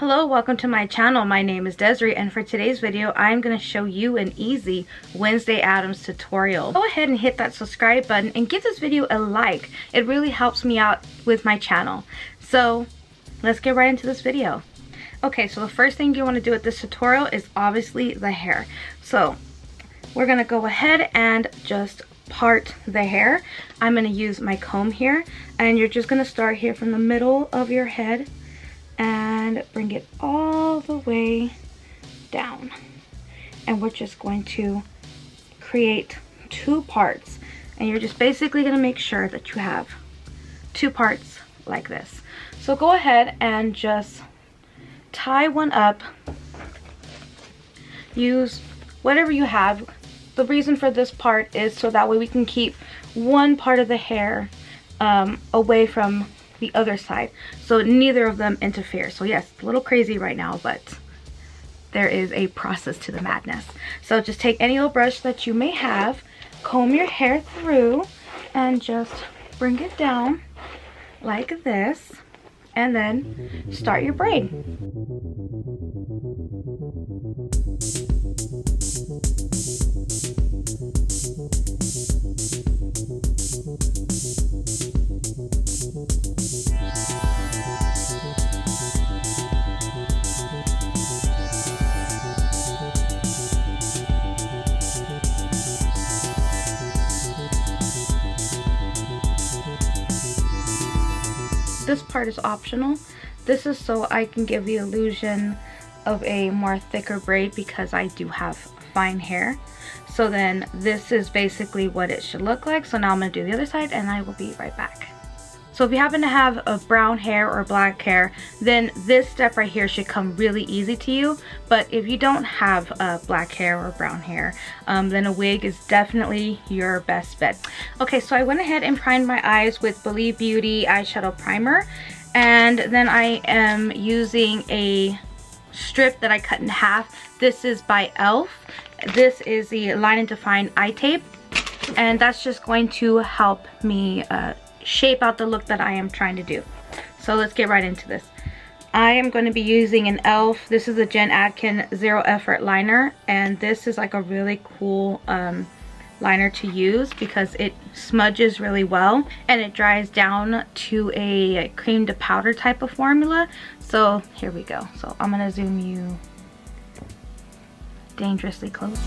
Hello, welcome to my channel. My name is Desiree, and for today's video I'm going to show you an easy Wednesday Addams tutorial. Go ahead and hit that subscribe button and give this video a like. It really helps me out with my channel. So let's get right into this video. Okay, so the first thing you want to do with this tutorial is obviously the hair. So we're going to go ahead and just part the hair. I'm going to use my comb here, and you're just going to start here from the middle of your head and bring it all the way down, and we're just going to create two parts, and you're just basically going to make sure that you have two parts like this. So go ahead and just tie one up. Use whatever you have. The reason for this part is so that way we can keep one part of the hair away from the other side, so neither of them interfere. So yes, a little crazy right now, but there is a process to the madness. So just take any old brush that you may have, comb your hair through, and just bring it down like this, and then start your braid. This part is optional. This is so I can give the illusion of a more thicker braid because I do have fine hair. So then this is basically what it should look like. So now I'm going to do the other side and I will be right back. So if you happen to have a brown hair or black hair, then this step right here should come really easy to you. But if you don't have black hair or brown hair, then a wig is definitely your best bet. Okay, so I went ahead and primed my eyes with Believe Beauty eyeshadow primer. And then I am using a strip that I cut in half. This is by e.l.f. This is the Line and Define eye tape. And that's just going to help me shape out the look that I am trying to do. So let's get right into this. I am going to be using an e.l.f. This is a Jen Atkin Zero Effort liner, and this is like a really cool liner to use because it smudges really well and it dries down to a cream to powder type of formula. So here we go. So I'm going to zoom you dangerously close.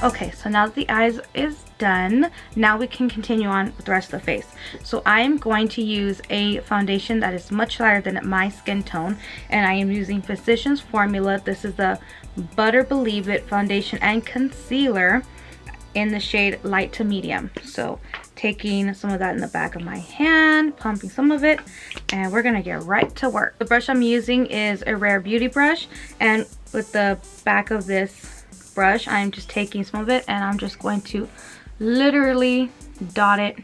Okay, so now that the eyes is done, now we can continue on with the rest of the face. So I am going to use a foundation that is much lighter than my skin tone, and I am using Physicians Formula. This is the Butter Believe It foundation and concealer in the shade light to medium. So taking some of that in the back of my hand, pumping some of it, and we're gonna get right to work. The brush I'm using is a Rare Beauty brush, and with the back of this brush, I'm just taking some of it and I'm just going to literally dot it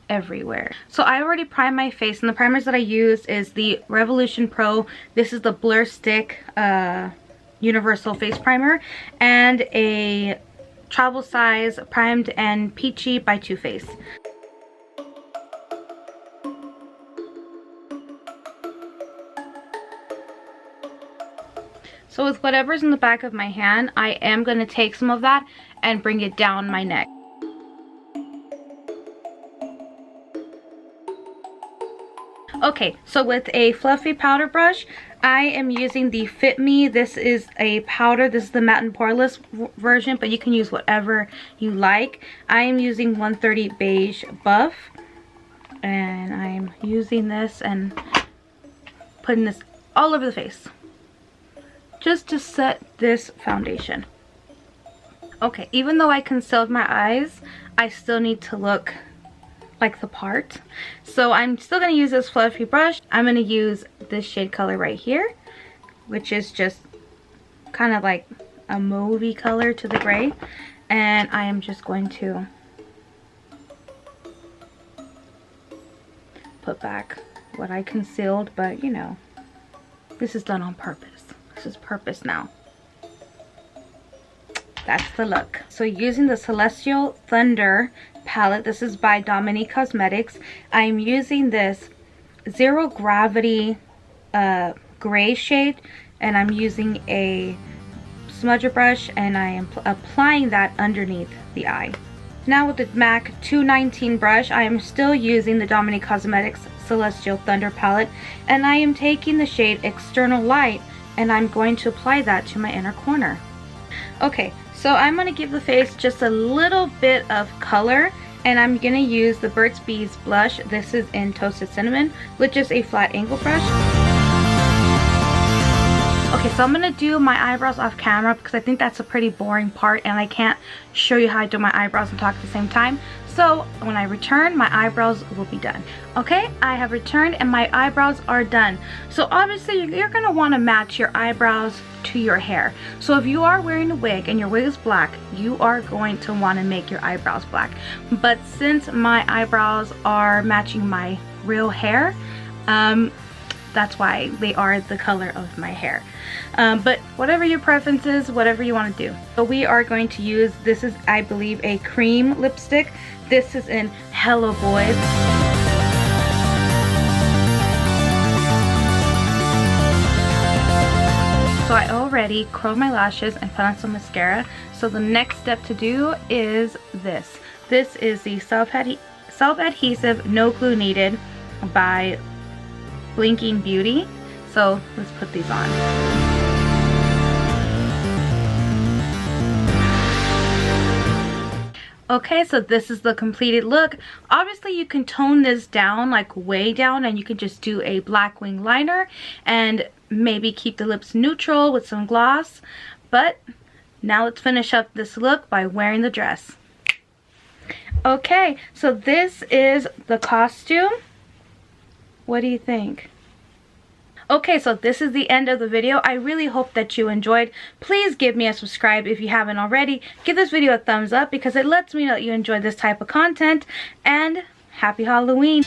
everywhere. So I already primed my face, and the primers that I use is the Revolution Pro. This is the Blur Stick Universal Face Primer, and a travel size primed and peachy by Too Faced. So with whatever's in the back of my hand, I am going to take some of that and bring it down my neck. Okay, so with a fluffy powder brush, I am using the Fit Me. This is a powder. This is the matte and poreless version, but you can use whatever you like. I am using 130 Beige Buff, and I'm using this and putting this all over the face, just to set this foundation. Okay, even though I concealed my eyes, I still need to look like the part. So I'm still going to use this fluffy brush. I'm going to use this shade color right here, which is just kind of like a mauvey color to the gray. And I am just going to put back what I concealed, but you know, this is done on purpose. This is purpose now. That's the look. So using the Celestial Thunder palette, this is by Dominique Cosmetics. I'm using this Zero Gravity gray shade, and I'm using a smudger brush, and I am applying that underneath the eye. Now with the MAC 219 brush, I am still using the Dominique Cosmetics Celestial Thunder palette, and I am taking the shade External Light, and I'm going to apply that to my inner corner. Okay, so I'm going to give the face just a little bit of color, and I'm going to use the Burt's Bees blush. This is in Toasted Cinnamon, with just a flat angle brush. Okay, so I'm going to do my eyebrows off camera because I think that's a pretty boring part, and I can't show you how I do my eyebrows and talk at the same time. So when I return, my eyebrows will be done. Okay, I have returned and my eyebrows are done. So obviously you're going to want to match your eyebrows to your hair. So if you are wearing a wig and your wig is black, you are going to want to make your eyebrows black. But since my eyebrows are matching my real hair, that's why they are the color of my hair. But whatever your preference is, whatever you want to do. So we are going to use, this is I believe a cream lipstick. This is in Hello Boys. So I already curled my lashes and put on some mascara. So the next step to do is this. This is the self-adhesive No Glue Needed by Blinking Beauty. So let's put these on. Okay, so this is the completed look. Obviously you can tone this down, like way down, and you can just do a black wing liner and maybe keep the lips neutral with some gloss. But now let's finish up this look by wearing the dress. Okay, so this is the costume. What do you think? Okay, so this is the end of the video. I really hope that you enjoyed. Please give me a subscribe if you haven't already. Give this video a thumbs up because it lets me know that you enjoy this type of content. And happy Halloween!